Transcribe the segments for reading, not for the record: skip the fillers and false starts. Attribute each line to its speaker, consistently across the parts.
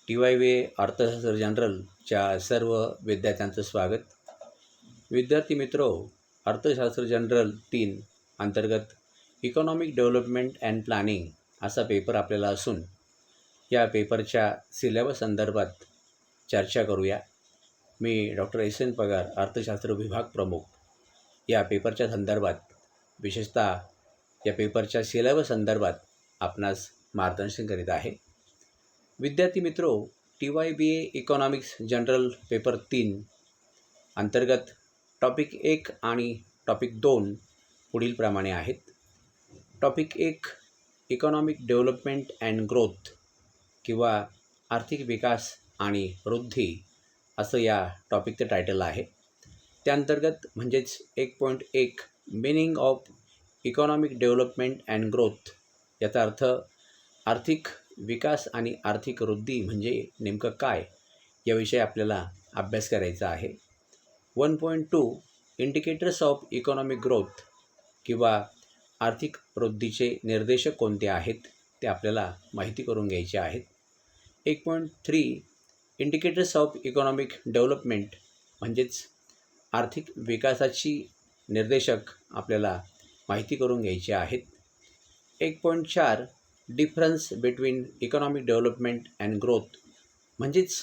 Speaker 1: TYV अर्थशास्त्र जनरलच्या सर्व विद्यार्थ्यांचं स्वागत. विद्यार्थी मित्रो, अर्थशास्त्र जनरल 3 अंतर्गत इकॉनॉमिक डेव्हलपमेंट अँड प्लॅनिंग असा पेपर आपल्याला असून या पेपरच्या सिलेबस संदर्भात चर्चा करूया. मी डॉक्टर एस.एन. पगार, अर्थशास्त्र विभाग प्रमुख, या पेपरच्या संदर्भात विशेषतः या पेपरच्या सिलेबस संदर्भात आपणास मार्गदर्शन करीत आहे. विद्यार्थी मित्रो, TYBA इकॉनॉमिक्स जनरल पेपर 3 अंतर्गत टॉपिक 1 आणि टॉपिक 2 पुढील प्रमाणे आहेत. Topic 1 economic development and growth किंवा आर्थिक विकास आणि वृद्धी असं या टॉपिकचं टायटल आहे. त्याअंतर्गत म्हणजेच 1.1 meaning of economic development and growth, याचा अर्थ आर्थिक विकास आणि आर्थिक वृद्धी म्हणजे नेमकं काय याविषयी आपल्याला अभ्यास करायचा आहे. 1.2 इंडिकेटर्स ऑफ इकॉनॉमिक ग्रोथ किंवा आर्थिक वृद्धीचे निर्देशक कोणते आहेत ते आपल्याला माहिती करून घ्यायचे आहेत. 1.3 इंडिकेटर्स ऑफ इकॉनॉमिक डेव्हलपमेंट म्हणजेच आर्थिक विकासाची निर्देशक आपल्याला माहिती करून घ्यायचे आहेत. 1.4 difference between economic development and growth म्हणजेच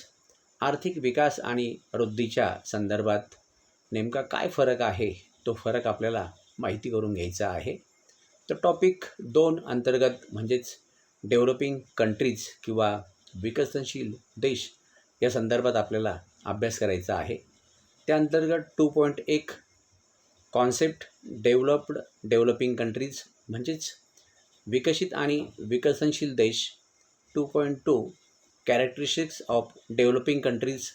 Speaker 1: आर्थिक विकास आणि वृद्धीच्या संदर्भात नेमका काय फरक आहे तो फरक आपल्याला माहिती करून घ्यायचा आहे. तर टॉपिक 2 अंतर्गत म्हणजेच डेव्हलपिंग कंट्रीज किंवा विकसनशील देश या संदर्भात आपल्याला अभ्यास करायचा आहे. त्याअंतर्गत 2.1 कॉन्सेप्ट डेव्हलपिंग कंट्रीज म्हणजेच विकसित आणि विकसनशील देश. 2.2 कॅरेक्टरिस्टिक्स ऑफ डेव्हलपिंग कंट्रीज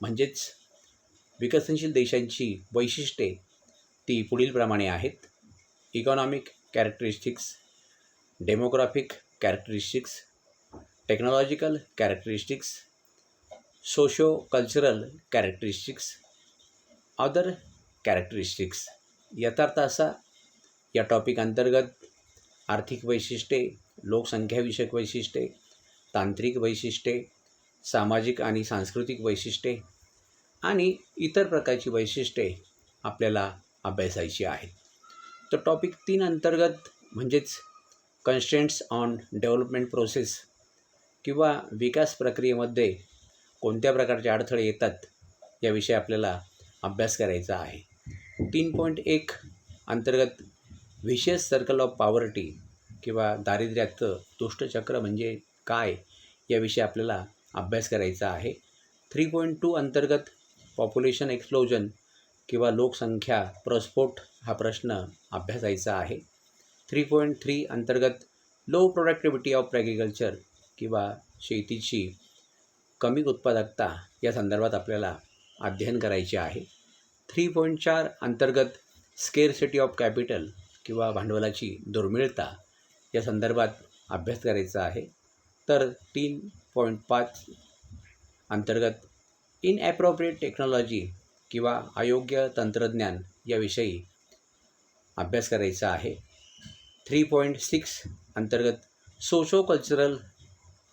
Speaker 1: म्हणजेच विकसनशील देशांची वैशिष्ट्ये ती पुढीलप्रमाणे आहेत. Economic characteristics, demographic characteristics, technological characteristics, socio cultural characteristics, other characteristics. यथार्थ असा या टॉपिक अंतर्गत आर्थिक वैशिष्ट्ये, लोकसंख्याविषयक वैशिष्ट्ये, तांत्रिक वैशिष्ट्ये, सामाजिक आणि सांस्कृतिक वैशिष्ट्ये आणि इतर प्रकारची वैशिष्ट्ये आपल्याला अभ्यासायची आहेत. तर टॉपिक 3 अंतर्गत म्हणजेच कन्स्ट्रेंट्स ऑन डेव्हलपमेंट प्रोसेस किंवा विकास प्रक्रियेमध्ये कोणत्या प्रकारचे अडथळे येतात याविषयी आपल्याला अभ्यास करायचा आहे. 3.1 अंतर्गत व्हिशियस सर्कल ऑफ पॉवर्टी किंवा दारिद्र्याचं दुष्टचक्र म्हणजे काय याविषयी आपल्याला अभ्यास करायचा आहे. 3.2 अंतर्गत पॉप्युलेशन एक्सप्लोजन किंवा लोकसंख्या प्रस्फोट हा प्रश्न अभ्यासायचा आहे. 3.3 अंतर्गत लो प्रोडक्टिव्हिटी ऑफ ॲग्रिकल्चर किंवा शेतीची कमी उत्पादकता या संदर्भात आपल्याला अध्ययन करायचे आहे. 3.4 अंतर्गत स्केअरसिटी ऑफ कॅपिटल किंवा भांडवलाची दुर्मिळता या संदर्भात अभ्यास करायचा आहे. तर 3.5 अंतर्गत इनॲप्रोप्रिएट टेक्नॉलॉजी किंवा अयोग्य तंत्रज्ञान याविषयी अभ्यास करायचा आहे. 3.6 अंतर्गत सोशो कल्चरल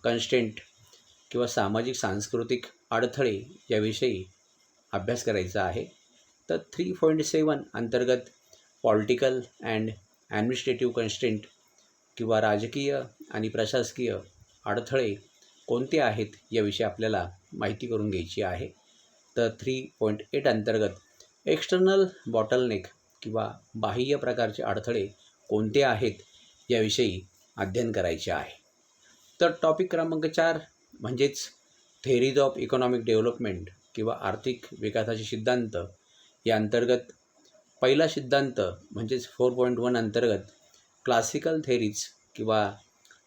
Speaker 1: कन्स्टेंट किंवा सामाजिक सांस्कृतिक अडथळे याविषयी अभ्यास करायचा आहे. तर 3.7 अंतर्गत पॉलिटिकल अँड ॲडमिनिस्ट्रेटिव्ह कन्स्टेंट किंवा राजकीय आणि प्रशासकीय अडथळे कोणते आहेत याविषयी आपल्याला माहिती करून घ्यायची आहे. तर 3.8 अंतर्गत एक्सटर्नल बॉटलनेक किंवा बाह्य प्रकारचे अडथळे कोणते आहेत याविषयी अध्ययन करायचे आहे. तर टॉपिक क्रमांक 4 म्हणजेच थेरीज ऑफ इकॉनॉमिक डेव्हलपमेंट किंवा आर्थिक विकासाचे सिद्धांत या अंतर्गत पहिला सिद्धांत म्हणजेच 4.1 अंतर्गत क्लासिकल थेरीज किंवा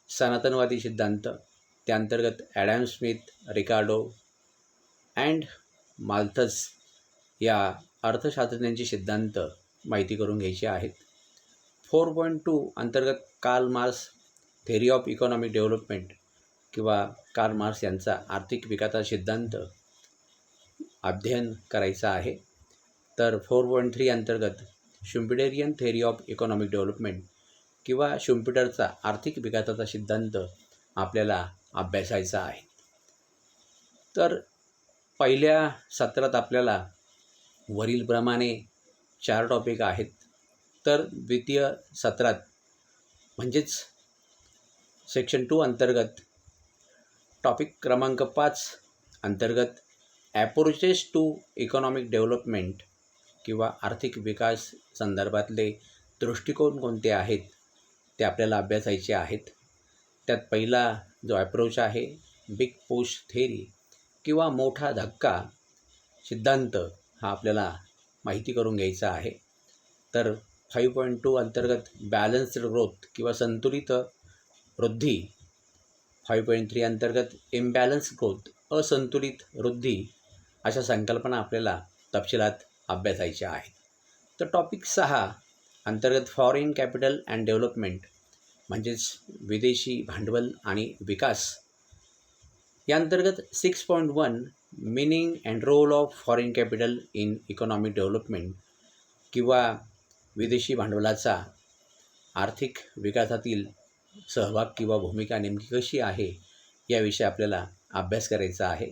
Speaker 1: सनातनवादी सिद्धांत. त्याअंतर्गत Adam Smith, Ricardo and Malthus या अर्थशास्त्रज्ञांचे सिद्धांत माहिती करून घ्यायचे आहेत. 4.2 अंतर्गत Karl Marx theory of economic development किंवा कार्ल मार्क्स यांचा आर्थिक विकासाचा सिद्धांत अध्ययन करायचा आहे. तर 4.3 अंतर्गत शुम्पिटेरियन थेरी ऑफ इकॉनॉमिक डेव्हलपमेंट किंवा शुम्पिटरचा आर्थिक विकासाचा सिद्धांत आपल्याला अभ्यासायचा आहे. तर पहिल्या सत्रात आपल्याला वरीलप्रमाणे 4 टॉपिक आहेत. तर द्वितीय सत्रात म्हणजेच सेक्शन 2 अंतर्गत टॉपिक क्रमांक 5 अंतर्गत ॲप्रोचेस टू इकॉनॉमिक डेव्हलपमेंट किंवा आर्थिक विकास संदर्भातले दृष्टिकोन कोणते आहेत ते आपल्याला अभ्यासायचे आहेत. त्यात पहिला जो ॲप्रोच आहे बिग पुश थेरी किंवा मोठा धक्का सिद्धांत हा आपल्याला माहिती करून घ्यायचा आहे. तर 5.2 अंतर्गत बॅलन्स्ड ग्रोथ किंवा संतुलित वृद्धी, 5.3 अंतर्गत इम्बॅलन्स ग्रोथ असंतुलित वृद्धी अशा संकल्पना आपल्याला तपशिलात अभ्यासायच्या आहेत. तर टॉपिक 6 अंतर्गत फॉरेन कॅपिटल अँड डेव्हलपमेंट म्हणजेच विदेशी भांडवल आणि विकास या अंतर्गत 6.1 meaning and role of foreign capital in economic development किंवा विदेशी भांडवलाचा आर्थिक विकासातील सहभाग किंवा भूमिका नेमकी कशी आहे याविषयी आपल्याला अभ्यास करायचा आहे.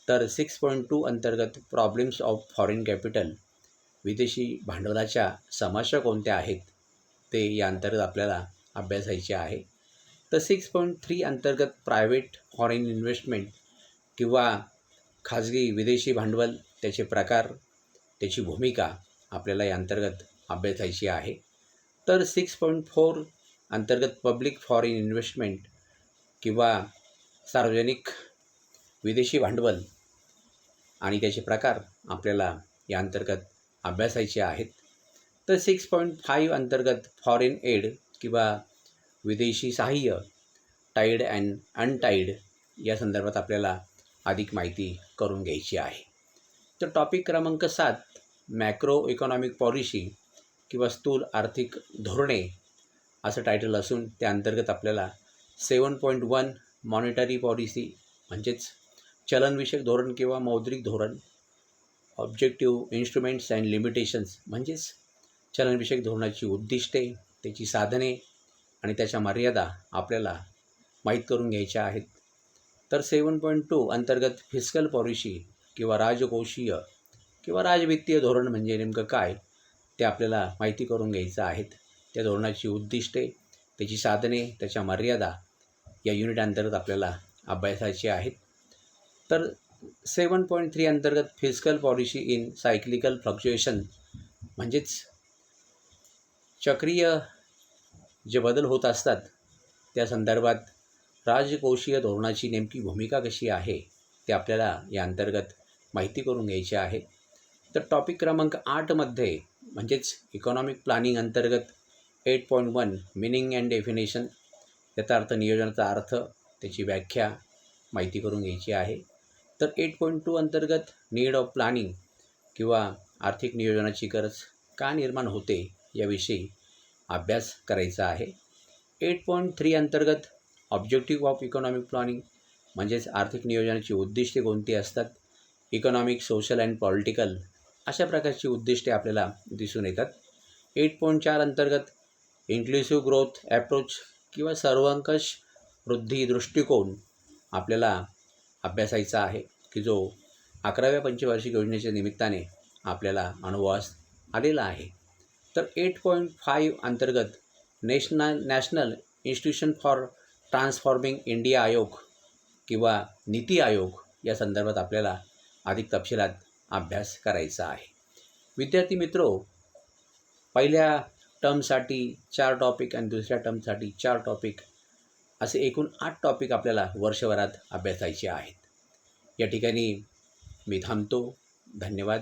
Speaker 1: तर 6.2 अंतर्गत प्रॉब्लेम्स ऑफ फॉरेन कॅपिटल विदेशी भांडवलाच्या समस्या कोणत्या आहेत ते या अंतर्गत आपल्याला अभ्यासायचे आहे. तर 6.3 अंतर्गत प्रायव्हेट फॉरेन इन्व्हेस्टमेंट किंवा खाजगी विदेशी भांडवल, त्याचे प्रकार, त्याची भूमिका आपल्याला या अंतर्गत अभ्यासायची आहे. तर 6.4 अंतर्गत पब्लिक फॉरेन इन्व्हेस्टमेंट किंवा सार्वजनिक विदेशी भांडवल आणि त्याचे प्रकार आपल्याला या अंतर्गत अभ्यासायचे आहेत. तर 6.5 अंतर्गत फॉरेन एड किंवा विदेशी सहाय्य, टाईड अँड अनटाईड या संदर्भात आपल्याला अधिक माहिती करून घ्यायची आहे. तर टॉपिक क्रमांक 7 मॅक्रो इकॉनॉमिक पॉलिसी किंवा स्थूल आर्थिक धोरणे असं टायटल असून त्या अंतर्गत आपल्याला 7.1 मॉनिटरी पॉलिसी म्हणजेच चलनविषयक धोरण किंवा मौद्रिक धोरण, ऑब्जेक्टिव्ह इन्स्ट्रुमेंट्स अँड लिमिटेशन्स म्हणजेच चलनविषयक धोरणाची उद्दिष्टे, त्याची साधने आणि त्याच्या मर्यादा आपल्याला माहीत करून घ्यायच्या आहेत. तर 7.2 अंतर्गत फिस्कल पॉलिसी किंवा राजकोषीय किंवा राजवित्तीय धोरण म्हणजे नेमकं काय ते आपल्याला माहिती करून घ्यायचं आहेत. त्या धोरणाची उद्दिष्टे, त्याची साधने, त्याच्या मर्यादा या युनिट अंतर्गत आपल्याला अभ्यासायची आहेत. तर 7.3 अंतर्गत fiscal policy in cyclical fluctuation म्हणजेच चक्रीय जे बदल होत असतात त्या संदर्भात राजकोषीय धोरणाची नेमकी भूमिका कशी आहे ते आपल्याला या अंतर्गत माहिती करून घ्यायची आहे. तर टॉपिक क्रमांक 8मध्ये म्हणजेच इकॉनॉमिक प्लॅनिंग अंतर्गत 8.1 मीनिंग अँड डेफिनेशन, याचा अर्थ, नियोजनाचा अर्थ, त्याची व्याख्या माहिती करून घ्यायची आहे. तर 8.2 अंतर्गत नीड ऑफ प्लॅनिंग किंवा आर्थिक नियोजनाची गरज का निर्माण होते याविषयी अभ्यास करायचा आहे. 8.3 अंतर्गत ऑब्जेक्टिव्ह ऑफ इकॉनॉमिक प्लॅनिंग म्हणजेच आर्थिक नियोजनाची उद्दिष्टे कोणती असतात, इकॉनॉमिक, सोशल अँड पॉलिटिकल अशा प्रकारची उद्दिष्टे आपल्याला दिसून येतात. 8.4 अंतर्गत इन्क्लुसिव्ह ग्रोथ ॲप्रोच किंवा सर्वंकष वृद्धी दृष्टिकोन आपल्याला अभ्यासायचा आहे की जो 11व्या पंचवार्षिक योजनेच्या निमित्ताने आपल्याला अनुभवास आलेला आहे. तर 8.5 अंतर्गत national institution for transforming India आयोग किंवा नीती आयोग या संदर्भात आपल्याला अधिक तपशिलात अभ्यास करायचा आहे. विद्यार्थी मित्रो, पहिल्या टर्मसाठी 4 टॉपिक आणि दुसऱ्या टर्मसाठी 4 टॉपिक असे एकूण 8 टॉपिक आपल्याला वर्षभरात अभ्यासायचे आहेत. या ठिकाणी मी थांबतो. धन्यवाद.